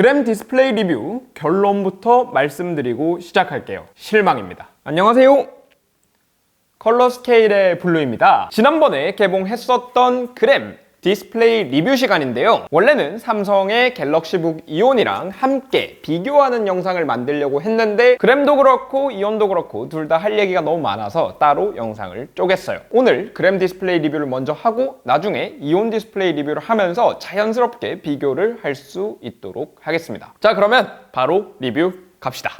그램 디스플레이 리뷰 결론부터 말씀드리고 시작할게요. 실망입니다. 안녕하세요. 컬러 스케일의 블루입니다. 지난번에 개봉했었던 그램 디스플레이 리뷰 시간인데요. 원래는 삼성의 갤럭시북 이온이랑 함께 비교하는 영상을 만들려고 했는데 그램도 그렇고 이온도 그렇고 둘 다 할 얘기가 너무 많아서 따로 영상을 쪼갰어요. 오늘 그램 디스플레이 리뷰를 먼저 하고 나중에 이온 디스플레이 리뷰를 하면서 자연스럽게 비교를 할 수 있도록 하겠습니다. 자, 그러면 바로 리뷰 갑시다.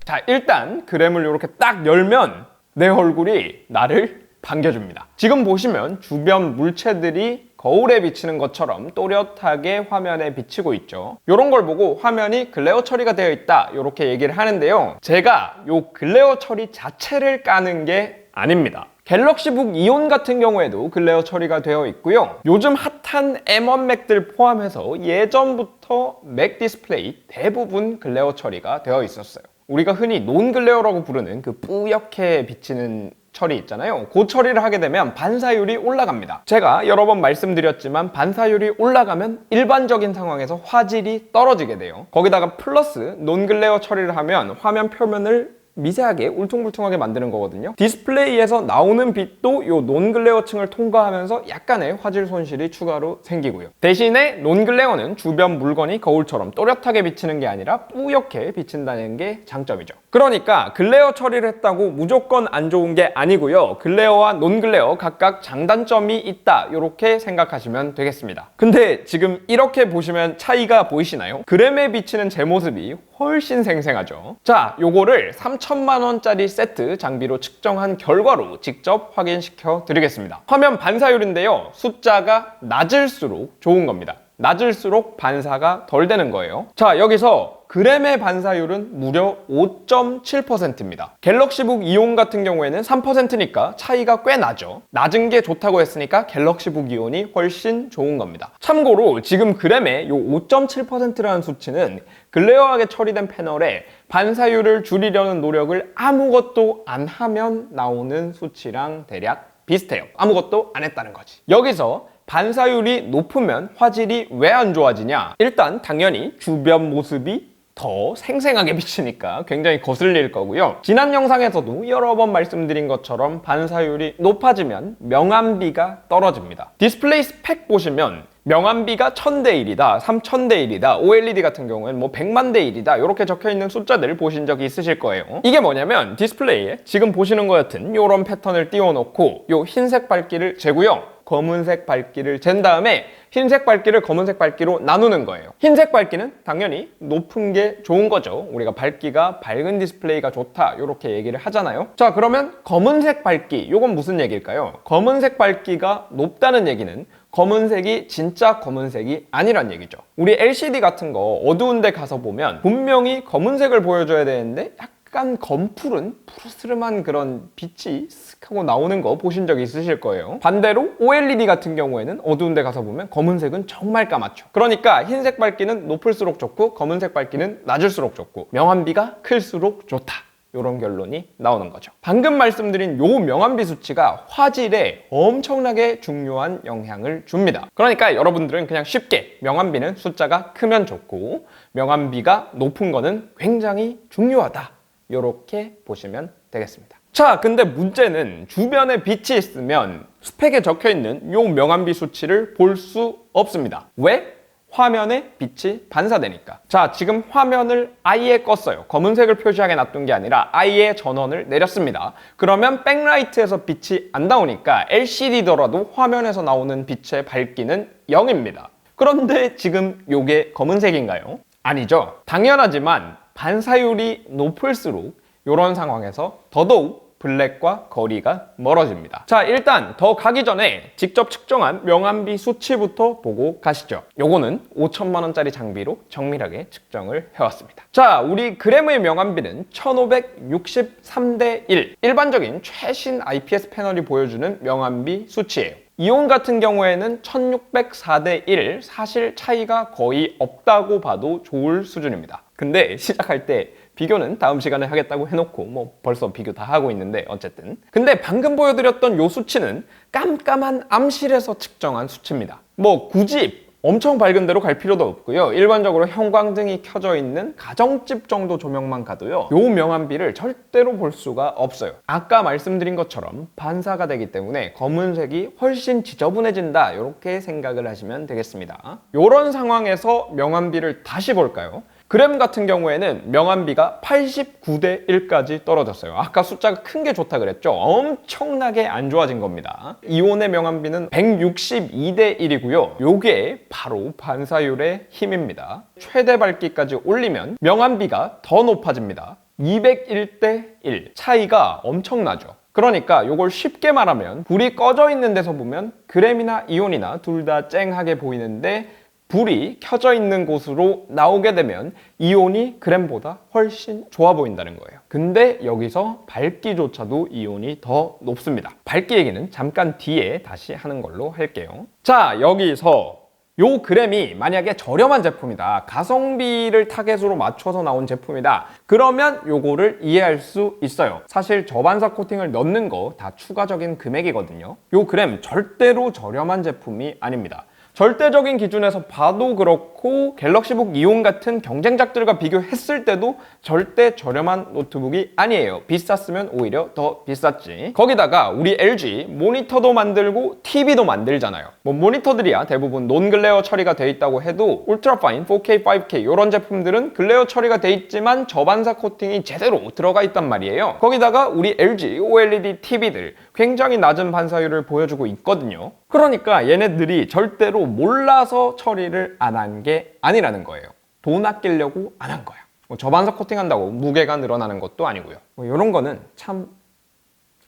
자, 일단 그램을 이렇게 딱 열면 내 얼굴이 나를 반겨줍니다. 지금 보시면 주변 물체들이 거울에 비치는 것처럼 또렷하게 화면에 비치고 있죠. 이런 걸 보고 화면이 글레어 처리가 되어 있다 이렇게 얘기를 하는데요. 제가 이 글레어 처리 자체를 까는 게 아닙니다. 갤럭시북 이온 같은 경우에도 글레어 처리가 되어 있고요. 요즘 핫한 M1 맥들 포함해서 예전부터 맥 디스플레이 대부분 글레어 처리가 되어 있었어요. 우리가 흔히 논글레어라고 부르는 그 뿌옇게 비치는 처리 있잖아요. 그 처리를 하게 되면 반사율이 올라갑니다. 제가 여러 번 말씀드렸지만 반사율이 올라가면 일반적인 상황에서 화질이 떨어지게 돼요. 거기다가 플러스 논글레어 처리를 하면 화면 표면을 미세하게 울퉁불퉁하게 만드는 거거든요. 디스플레이에서 나오는 빛도 이 논글레어층을 통과하면서 약간의 화질 손실이 추가로 생기고요. 대신에 논글레어는 주변 물건이 거울처럼 또렷하게 비치는 게 아니라 뿌옇게 비친다는 게 장점이죠. 그러니까 글레어 처리를 했다고 무조건 안 좋은 게 아니고요. 글레어와 논글레어 각각 장단점이 있다 이렇게 생각하시면 되겠습니다. 근데 지금 이렇게 보시면 차이가 보이시나요? 그램에 비치는 제 모습이 훨씬 생생하죠. 자, 요거를 3천만 원짜리 세트 장비로 측정한 결과로 직접 확인시켜 드리겠습니다. 화면 반사율인데요. 숫자가 낮을수록 좋은 겁니다. 낮을수록 반사가 덜 되는 거예요. 자, 여기서 그램의 반사율은 무려 5.7%입니다. 갤럭시북 이온 같은 경우에는 3%니까 차이가 꽤 나죠. 낮은 게 좋다고 했으니까 갤럭시북 이온이 훨씬 좋은 겁니다. 참고로 지금 그램의 이 5.7%라는 수치는 글레어하게 처리된 패널에 반사율을 줄이려는 노력을 아무것도 안 하면 나오는 수치랑 대략 비슷해요. 아무것도 안 했다는 거지. 여기서 반사율이 높으면 화질이 왜 안 좋아지냐? 일단 당연히 주변 모습이 더 생생하게 비치니까 굉장히 거슬릴 거고요. 지난 영상에서도 여러 번 말씀드린 것처럼 반사율이 높아지면 명암비가 떨어집니다. 디스플레이 스펙 보시면 명암비가 1000대 1이다, 3000대 1이다, OLED 같은 경우에는 뭐 100만 대 1이다 이렇게 적혀있는 숫자들을 보신 적이 있으실 거예요. 이게 뭐냐면 디스플레이에 지금 보시는 것 같은 이런 패턴을 띄워놓고 요 흰색 밝기를 재고요. 검은색 밝기를 잰 다음에 흰색 밝기를 검은색 밝기로 나누는 거예요. 흰색 밝기는 당연히 높은 게 좋은 거죠. 우리가 밝기가 밝은 디스플레이가 좋다 이렇게 얘기를 하잖아요. 자, 그러면 검은색 밝기 이건 무슨 얘기일까요? 검은색 밝기가 높다는 얘기는 검은색이 진짜 검은색이 아니란 얘기죠. 우리 LCD 같은 거 어두운 데 가서 보면 분명히 검은색을 보여줘야 되는데 약간 검푸른 푸르스름한 그런 빛이 쓱 하고 나오는 거 보신 적 있으실 거예요. 반대로 OLED 같은 경우에는 어두운 데 가서 보면 검은색은 정말 까맣죠. 그러니까 흰색 밝기는 높을수록 좋고 검은색 밝기는 낮을수록 좋고 명암비가 클수록 좋다. 이런 결론이 나오는 거죠. 방금 말씀드린 요 명암비 수치가 화질에 엄청나게 중요한 영향을 줍니다. 그러니까 여러분들은 그냥 쉽게 명암비는 숫자가 크면 좋고 명암비가 높은 거는 굉장히 중요하다. 이렇게 보시면 되겠습니다. 자, 근데 문제는 주변에 빛이 있으면 스펙에 적혀있는 요 명암비 수치를 볼 수 없습니다. 왜? 화면에 빛이 반사되니까. 자, 지금 화면을 아예 껐어요. 검은색을 표시하게 놔둔 게 아니라 아예 전원을 내렸습니다. 그러면 백라이트에서 빛이 안 나오니까 LCD더라도 화면에서 나오는 빛의 밝기는 0입니다. 그런데 지금 요게 검은색인가요? 아니죠. 당연하지만 반사율이 높을수록 이런 상황에서 더더욱 블랙과 거리가 멀어집니다. 자, 일단 더 가기 전에 직접 측정한 명암비 수치부터 보고 가시죠. 요거는 5천만 원짜리 장비로 정밀하게 측정을 해왔습니다. 자, 우리 그램의 명암비는 1563대 1. 일반적인 최신 IPS 패널이 보여주는 명암비 수치예요. 이온 같은 경우에는 1604대 1, 사실 차이가 거의 없다고 봐도 좋을 수준입니다. 근데 시작할 때 비교는 다음 시간에 하겠다고 해놓고 뭐 벌써 비교 다 하고 있는데 어쨌든. 근데 방금 보여드렸던 요 수치는 깜깜한 암실에서 측정한 수치입니다. 뭐 굳이 엄청 밝은 데로 갈 필요도 없고요. 일반적으로 형광등이 켜져 있는 가정집 정도 조명만 가도요. 요 명암비를 절대로 볼 수가 없어요. 아까 말씀드린 것처럼 반사가 되기 때문에 검은색이 훨씬 지저분해진다. 이렇게 생각을 하시면 되겠습니다. 이런 상황에서 명암비를 다시 볼까요? 그램 같은 경우에는 명암비가 89대 1까지 떨어졌어요. 아까 숫자가 큰 게 좋다 그랬죠? 엄청나게 안 좋아진 겁니다. 이온의 명암비는 162대 1이고요. 요게 바로 반사율의 힘입니다. 최대 밝기까지 올리면 명암비가 더 높아집니다. 201대 1. 차이가 엄청나죠. 그러니까 이걸 쉽게 말하면 불이 꺼져 있는 데서 보면 그램이나 이온이나 둘 다 쨍하게 보이는데 불이 켜져 있는 곳으로 나오게 되면 이온이 그램보다 훨씬 좋아 보인다는 거예요. 근데 여기서 밝기조차도 이온이 더 높습니다. 밝기 얘기는 잠깐 뒤에 다시 하는 걸로 할게요. 자, 여기서 요 그램이 만약에 저렴한 제품이다. 가성비를 타겟으로 맞춰서 나온 제품이다. 그러면 요거를 이해할 수 있어요. 사실 저반사 코팅을 넣는 거 다 추가적인 금액이거든요. 요 그램 절대로 저렴한 제품이 아닙니다. 절대적인 기준에서 봐도 그렇고 갤럭시북 이온 같은 경쟁작들과 비교했을 때도 절대 저렴한 노트북이 아니에요. 비쌌으면 오히려 더 비쌌지. 거기다가 우리 LG 모니터도 만들고 TV도 만들잖아요. 뭐 모니터들이야 대부분 논글레어 처리가 돼 있다고 해도 울트라파인 4K, 5K 이런 제품들은 글레어 처리가 돼 있지만 저반사 코팅이 제대로 들어가 있단 말이에요. 거기다가 우리 LG OLED TV들 굉장히 낮은 반사율을 보여주고 있거든요. 그러니까 얘네들이 절대로 몰라서 처리를 안 한 게 아니라는 거예요. 돈 아끼려고 안 한 거야. 뭐 저반사 코팅한다고 무게가 늘어나는 것도 아니고요. 뭐 이런 거는 참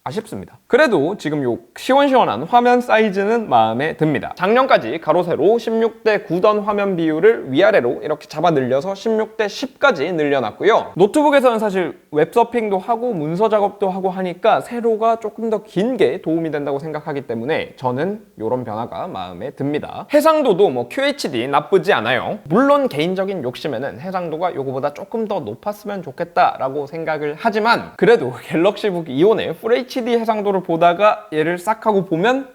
아쉽습니다. 그래도 지금 요 시원시원한 화면 사이즈는 마음에 듭니다. 작년까지 가로 세로 16대 9던 화면 비율을 위아래로 이렇게 잡아 늘려서 16대 10까지 늘려놨고요. 노트북에서는 사실 웹서핑도 하고 문서 작업도 하고 하니까 세로가 조금 더 긴 게 도움이 된다고 생각하기 때문에 저는 이런 변화가 마음에 듭니다. 해상도도 뭐 QHD 나쁘지 않아요. 물론 개인적인 욕심에는 해상도가 요거보다 조금 더 높았으면 좋겠다라고 생각을 하지만 그래도 갤럭시북 이온의 FHD 해상도를 보다가 얘를 싹 하고 보면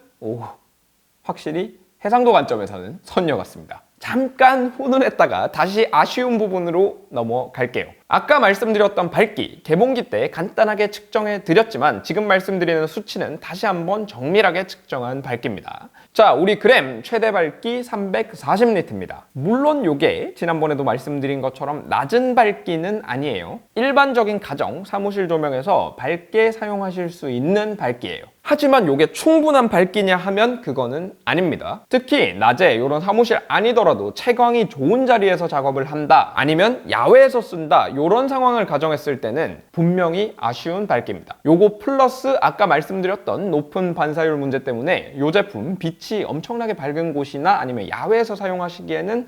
확실히 해상도 관점에서는 선녀 같습니다. 잠깐 훈훈했다가 다시 아쉬운 부분으로 넘어갈게요. 아까 말씀드렸던 밝기, 개봉기 때 간단하게 측정해 드렸지만 지금 말씀드리는 수치는 다시 한번 정밀하게 측정한 밝기입니다. 자, 우리 그램 최대 밝기 340니트입니다. 물론 요게 지난번에도 말씀드린 것처럼 낮은 밝기는 아니에요. 일반적인 가정, 사무실 조명에서 밝게 사용하실 수 있는 밝기예요. 하지만 요게 충분한 밝기냐 하면 그거는 아닙니다. 특히 낮에 이런 사무실 아니더라도 채광이 좋은 자리에서 작업을 한다 아니면 야외에서 쓴다 이런 상황을 가정했을 때는 분명히 아쉬운 밝기입니다. 요거 플러스 아까 말씀드렸던 높은 반사율 문제 때문에 이 제품 빛이 엄청나게 밝은 곳이나 아니면 야외에서 사용하시기에는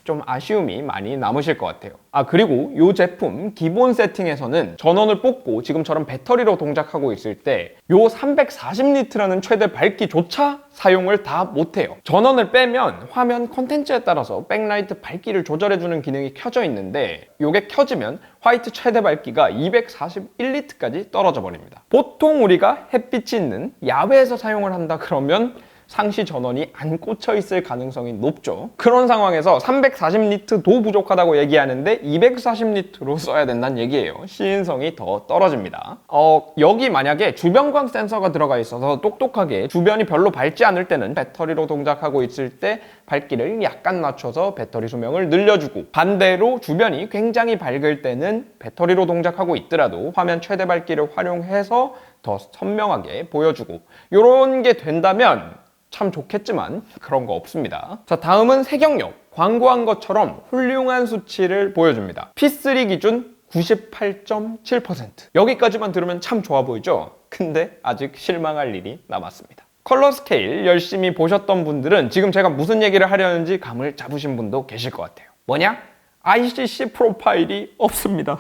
좀 아쉬움이 많이 남으실 것 같아요. 그리고 이 제품 기본 세팅에서는 전원을 뽑고 지금처럼 배터리로 동작하고 있을 때 요 340니트라는 최대 밝기조차 사용을 다 못해요. 전원을 빼면 화면 컨텐츠에 따라서 백라이트 밝기를 조절해주는 기능이 켜져 있는데 이게 켜지면 화이트 최대 밝기가 241니트까지 떨어져 버립니다. 보통 우리가 햇빛이 있는 야외에서 사용을 한다 그러면 상시 전원이 안 꽂혀 있을 가능성이 높죠. 그런 상황에서 340니트도 부족하다고 얘기하는데 240니트로 써야 된다는 얘기예요. 시인성이 더 떨어집니다. 여기 만약에 주변광 센서가 들어가 있어서 똑똑하게 주변이 별로 밝지 않을 때는 배터리로 동작하고 있을 때 밝기를 약간 낮춰서 배터리 수명을 늘려주고 반대로 주변이 굉장히 밝을 때는 배터리로 동작하고 있더라도 화면 최대 밝기를 활용해서 더 선명하게 보여주고 이런 게 된다면 참 좋겠지만 그런 거 없습니다. 자, 다음은 색영역. 광고한 것처럼 훌륭한 수치를 보여줍니다. P3 기준 98.7%. 여기까지만 들으면 참 좋아 보이죠? 근데 아직 실망할 일이 남았습니다. 컬러 스케일 열심히 보셨던 분들은 지금 제가 무슨 얘기를 하려는지 감을 잡으신 분도 계실 것 같아요. 뭐냐? ICC 프로파일이 없습니다.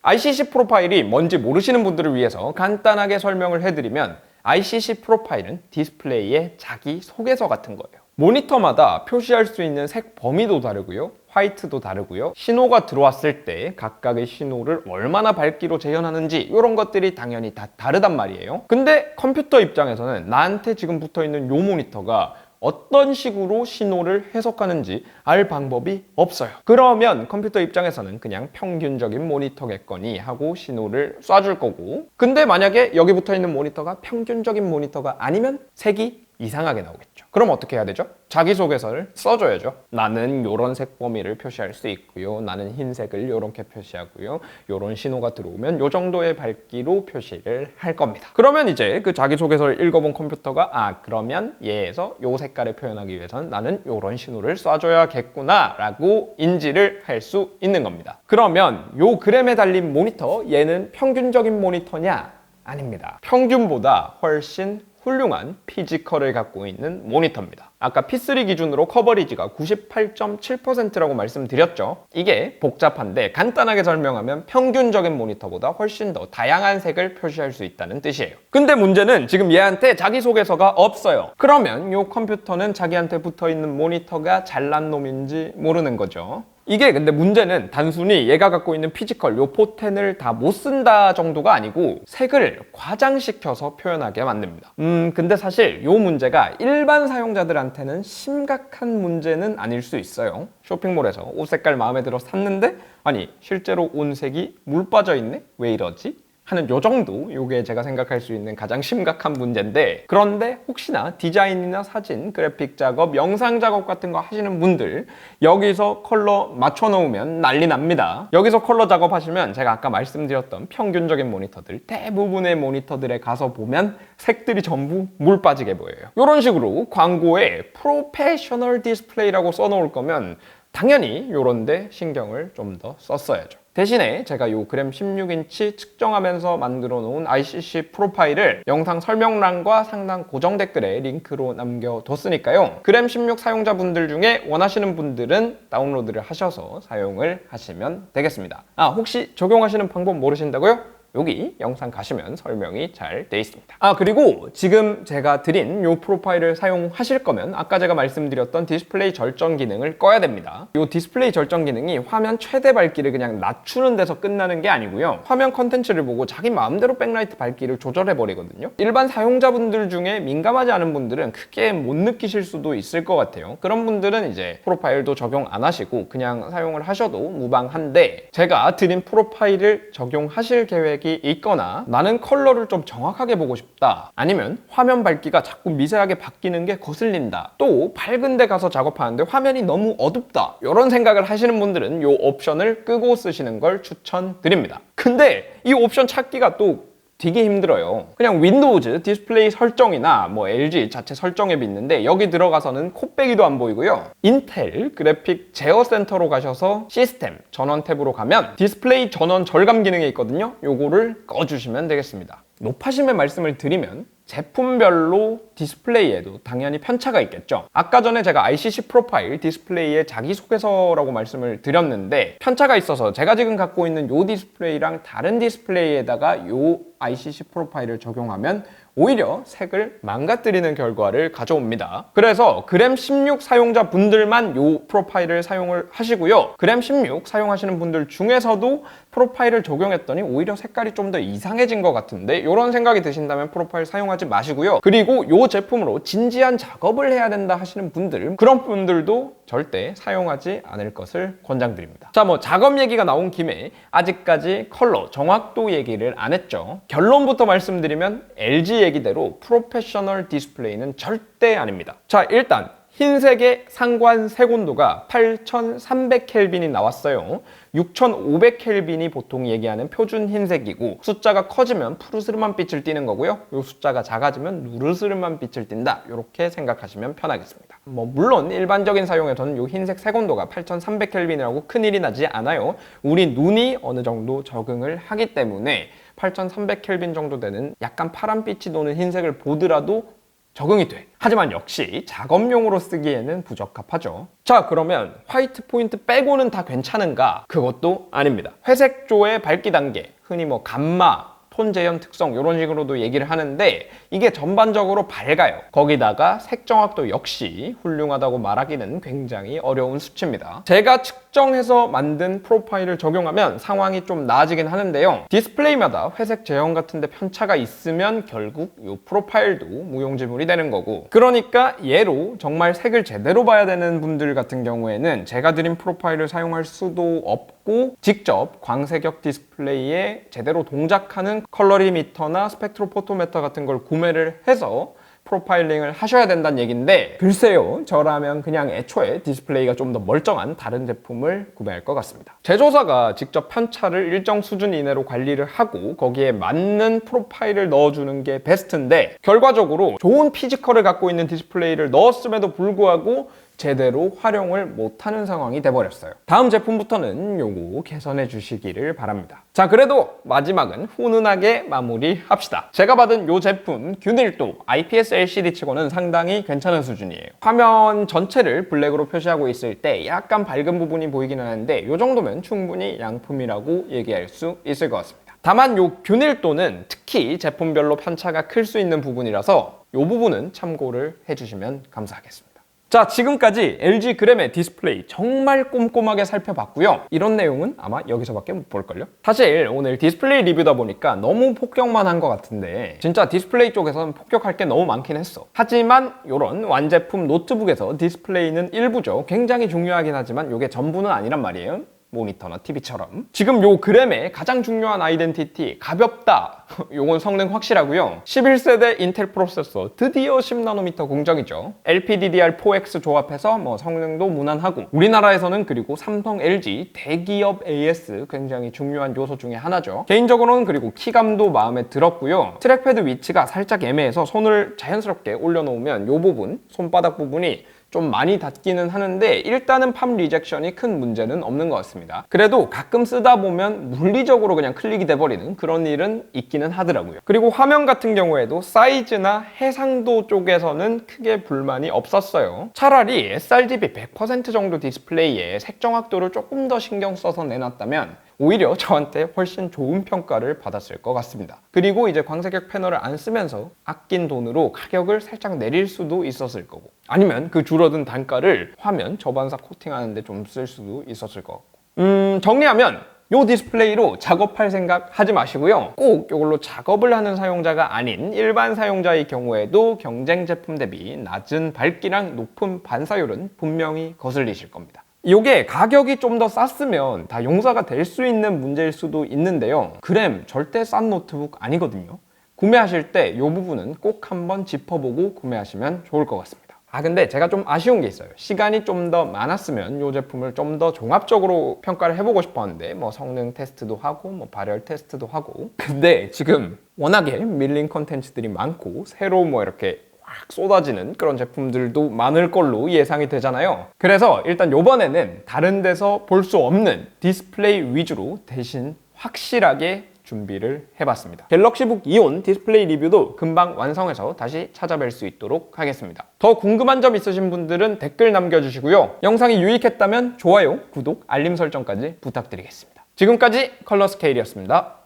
ICC 프로파일이 뭔지 모르시는 분들을 위해서 간단하게 설명을 해드리면 ICC 프로파일은 디스플레이의 자기소개서 같은 거예요. 모니터마다 표시할 수 있는 색 범위도 다르고요. 화이트도 다르고요. 신호가 들어왔을 때 각각의 신호를 얼마나 밝기로 재현하는지 이런 것들이 당연히 다 다르단 말이에요. 근데 컴퓨터 입장에서는 나한테 지금 붙어있는 이 모니터가 어떤 식으로 신호를 해석하는지 알 방법이 없어요. 그러면 컴퓨터 입장에서는 그냥 평균적인 모니터겠거니 하고 신호를 쏴줄 거고, 근데 만약에 여기 붙어 있는 모니터가 평균적인 모니터가 아니면 색이 이상하게 나오겠죠. 그럼 어떻게 해야 되죠? 자기소개서를 써줘야죠. 나는 요런 색 범위를 표시할 수 있고요. 나는 흰색을 요렇게 표시하고요. 요런 신호가 들어오면 요 정도의 밝기로 표시를 할 겁니다. 그러면 이제 그 자기소개서를 읽어본 컴퓨터가 그러면 얘에서 요 색깔을 표현하기 위해서는 나는 요런 신호를 쏴줘야겠구나 라고 인지를 할 수 있는 겁니다. 그러면 요 그램에 달린 모니터, 얘는 평균적인 모니터냐? 아닙니다. 평균보다 훨씬 훌륭한 피지컬을 갖고 있는 모니터입니다. 아까 P3 기준으로 커버리지가 98.7%라고 말씀드렸죠. 이게 복잡한데 간단하게 설명하면 평균적인 모니터보다 훨씬 더 다양한 색을 표시할 수 있다는 뜻이에요. 근데 문제는 지금 얘한테 자기소개서가 없어요. 그러면 이 컴퓨터는 자기한테 붙어있는 모니터가 잘난 놈인지 모르는 거죠. 이게 근데 문제는 단순히 얘가 갖고 있는 피지컬, 요 포텐을 다 못 쓴다 정도가 아니고 색을 과장시켜서 표현하게 만듭니다. 근데 사실 요 문제가 일반 사용자들한테는 심각한 문제는 아닐 수 있어요. 쇼핑몰에서 옷 색깔 마음에 들어 샀는데 아니 실제로 온 색이 물 빠져 있네? 왜 이러지? 하는 요 정도, 요게 제가 생각할 수 있는 가장 심각한 문제인데, 그런데 혹시나 디자인이나 사진, 그래픽 작업, 영상 작업 같은 거 하시는 분들 여기서 컬러 맞춰 놓으면 난리 납니다. 여기서 컬러 작업하시면 제가 아까 말씀드렸던 평균적인 모니터들, 대부분의 모니터들에 가서 보면 색들이 전부 물 빠지게 보여요. 이런 식으로 광고에 프로페셔널 디스플레이라고 써놓을 거면 당연히 요런데 신경을 좀 더 썼어야죠. 대신에 제가 요 그램 16인치 측정하면서 만들어 놓은 ICC 프로파일을 영상 설명란과 상단 고정 댓글에 링크로 남겨뒀으니까요. 그램 16 사용자분들 중에 원하시는 분들은 다운로드를 하셔서 사용을 하시면 되겠습니다. 혹시 적용하시는 방법 모르신다고요? 여기 영상 가시면 설명이 잘 돼 있습니다. 그리고 지금 제가 드린 이 프로파일을 사용하실 거면 아까 제가 말씀드렸던 디스플레이 절정 기능을 꺼야 됩니다. 이 디스플레이 절정 기능이 화면 최대 밝기를 그냥 낮추는 데서 끝나는 게 아니고요. 화면 컨텐츠를 보고 자기 마음대로 백라이트 밝기를 조절해 버리거든요. 일반 사용자분들 중에 민감하지 않은 분들은 크게 못 느끼실 수도 있을 것 같아요. 그런 분들은 이제 프로파일도 적용 안 하시고 그냥 사용을 하셔도 무방한데, 제가 드린 프로파일을 적용하실 계획이 있거나 나는 컬러를 좀 정확하게 보고 싶다, 아니면 화면 밝기가 자꾸 미세하게 바뀌는 게 거슬린다, 또 밝은 데 가서 작업하는데 화면이 너무 어둡다, 이런 생각을 하시는 분들은 이 옵션을 끄고 쓰시는 걸 추천드립니다. 근데 이 옵션 찾기가 또 되게 힘들어요. 그냥 윈도우즈 디스플레이 설정이나 LG 자체 설정 앱이 있는데 여기 들어가서는 콧배기도 안 보이고요. 인텔 그래픽 제어 센터로 가셔서 시스템 전원 탭으로 가면 디스플레이 전원 절감 기능이 있거든요. 요거를 꺼주시면 되겠습니다. 높아심의 말씀을 드리면 제품별로 디스플레이에도 당연히 편차가 있겠죠. 아까 전에 제가 ICC 프로파일 디스플레이의 자기소개서라고 말씀을 드렸는데 편차가 있어서 제가 지금 갖고 있는 이 디스플레이랑 다른 디스플레이에다가 이 ICC 프로파일을 적용하면 오히려 색을 망가뜨리는 결과를 가져옵니다. 그래서 그램 16 사용자 분들만 이 프로파일을 사용을 하시고요. 그램 16 사용하시는 분들 중에서도 프로파일을 적용했더니 오히려 색깔이 좀 더 이상해진 것 같은데, 이런 생각이 드신다면 프로파일 사용하지 마시고요. 그리고 이 제품으로 진지한 작업을 해야 된다 하시는 분들, 그런 분들도 절대 사용하지 않을 것을 권장드립니다. 자, 작업 얘기가 나온 김에 아직까지 컬러 정확도 얘기를 안 했죠. 결론부터 말씀드리면 LG 얘기대로 프로페셔널 디스플레이는 절대 아닙니다. 자, 일단 흰색의 상관 색온도가 8300켈빈이 나왔어요. 6500켈빈이 보통 얘기하는 표준 흰색이고, 숫자가 커지면 푸르스름한 빛을 띠는 거고요. 이 숫자가 작아지면 누르스름한 빛을 띈다, 이렇게 생각하시면 편하겠습니다. 물론 일반적인 사용에서는 이 흰색 색온도가 8300켈빈이라고 큰일이 나지 않아요. 우리 눈이 어느 정도 적응을 하기 때문에 8300켈빈 정도 되는 약간 파란빛이 도는 흰색을 보더라도 적응이 돼. 하지만 역시 작업용으로 쓰기에는 부적합하죠. 자, 그러면 화이트 포인트 빼고는 다 괜찮은가? 그것도 아닙니다. 회색조의 밝기 단계, 흔히 감마, 톤 재현 특성 이런 식으로도 얘기를 하는데, 이게 전반적으로 밝아요. 거기다가 색 정확도 역시 훌륭하다고 말하기는 굉장히 어려운 수치입니다. 제가 측정해서 만든 프로파일을 적용하면 상황이 좀 나아지긴 하는데요. 디스플레이마다 회색 제형 같은 데 편차가 있으면 결국 이 프로파일도 무용지물이 되는 거고, 그러니까 얘로 정말 색을 제대로 봐야 되는 분들 같은 경우에는 제가 드린 프로파일을 사용할 수도 없고 직접 광색역 디스플레이에 제대로 동작하는 컬러리미터나 스펙트로포토메터 같은 걸 구매를 해서 프로파일링을 하셔야 된다는 얘기인데, 글쎄요, 저라면 그냥 애초에 디스플레이가 좀 더 멀쩡한 다른 제품을 구매할 것 같습니다. 제조사가 직접 편차를 일정 수준 이내로 관리를 하고 거기에 맞는 프로파일을 넣어주는 게 베스트인데, 결과적으로 좋은 피지컬을 갖고 있는 디스플레이를 넣었음에도 불구하고 제대로 활용을 못하는 상황이 돼버렸어요. 다음 제품부터는 요거 개선해 주시기를 바랍니다. 자, 그래도 마지막은 훈훈하게 마무리합시다. 제가 받은 요 제품 균일도 IPS LCD 치고는 상당히 괜찮은 수준이에요. 화면 전체를 블랙으로 표시하고 있을 때 약간 밝은 부분이 보이기는 하는데 요 정도면 충분히 양품이라고 얘기할 수 있을 것 같습니다. 다만 요 균일도는 특히 제품별로 편차가 클 수 있는 부분이라서 요 부분은 참고를 해주시면 감사하겠습니다. 자, 지금까지 LG 그램의 디스플레이 정말 꼼꼼하게 살펴봤고요. 이런 내용은 아마 여기서밖에 못 볼걸요? 사실 오늘 디스플레이 리뷰다 보니까 너무 폭격만 한 것 같은데 진짜 디스플레이 쪽에서는 폭격할 게 너무 많긴 했어. 하지만 이런 완제품 노트북에서 디스플레이는 일부죠. 굉장히 중요하긴 하지만 이게 전부는 아니란 말이에요. 모니터나 TV처럼. 지금 요 그램의 가장 중요한 아이덴티티, 가볍다. 요건 성능 확실하고요. 11세대 인텔 프로세서, 드디어 10나노미터 공정이죠. LPDDR4X 조합해서 성능도 무난하고, 우리나라에서는 그리고 삼성, LG 대기업 AS 굉장히 중요한 요소 중에 하나죠. 개인적으로는 그리고 키감도 마음에 들었고요. 트랙패드 위치가 살짝 애매해서 손을 자연스럽게 올려놓으면 요 부분, 손바닥 부분이 좀 많이 닿기는 하는데 일단은 팜 리젝션이 큰 문제는 없는 것 같습니다. 그래도 가끔 쓰다 보면 물리적으로 그냥 클릭이 돼버리는 그런 일은 있기는 하더라고요. 그리고 화면 같은 경우에도 사이즈나 해상도 쪽에서는 크게 불만이 없었어요. 차라리 sRGB 100% 정도 디스플레이에 색정확도를 조금 더 신경 써서 내놨다면 오히려 저한테 훨씬 좋은 평가를 받았을 것 같습니다. 그리고 이제 광색역 패널을 안 쓰면서 아낀 돈으로 가격을 살짝 내릴 수도 있었을 거고, 아니면 그 줄어든 단가를 화면 저반사 코팅하는데 좀 쓸 수도 있었을 것 같고. 정리하면 요 디스플레이로 작업할 생각 하지 마시고요. 꼭 이걸로 작업을 하는 사용자가 아닌 일반 사용자의 경우에도 경쟁 제품 대비 낮은 밝기랑 높은 반사율은 분명히 거슬리실 겁니다. 이게 가격이 좀 더 쌌으면 다 용서가 될 수 있는 문제일 수도 있는데요. 그램 절대 싼 노트북 아니거든요. 구매하실 때 이 부분은 꼭 한번 짚어보고 구매하시면 좋을 것 같습니다. 근데 제가 좀 아쉬운 게 있어요. 시간이 좀 더 많았으면 이 제품을 좀 더 종합적으로 평가를 해보고 싶었는데 성능 테스트도 하고 발열 테스트도 하고, 근데 지금 워낙에 밀린 컨텐츠들이 많고 새로 이렇게 확 쏟아지는 그런 제품들도 많을 걸로 예상이 되잖아요. 그래서 일단 이번에는 다른 데서 볼 수 없는 디스플레이 위주로 대신 확실하게 준비를 해봤습니다. 갤럭시북 이온 디스플레이 리뷰도 금방 완성해서 다시 찾아뵐 수 있도록 하겠습니다. 더 궁금한 점 있으신 분들은 댓글 남겨주시고요. 영상이 유익했다면 좋아요, 구독, 알림 설정까지 부탁드리겠습니다. 지금까지 컬러스케일이었습니다.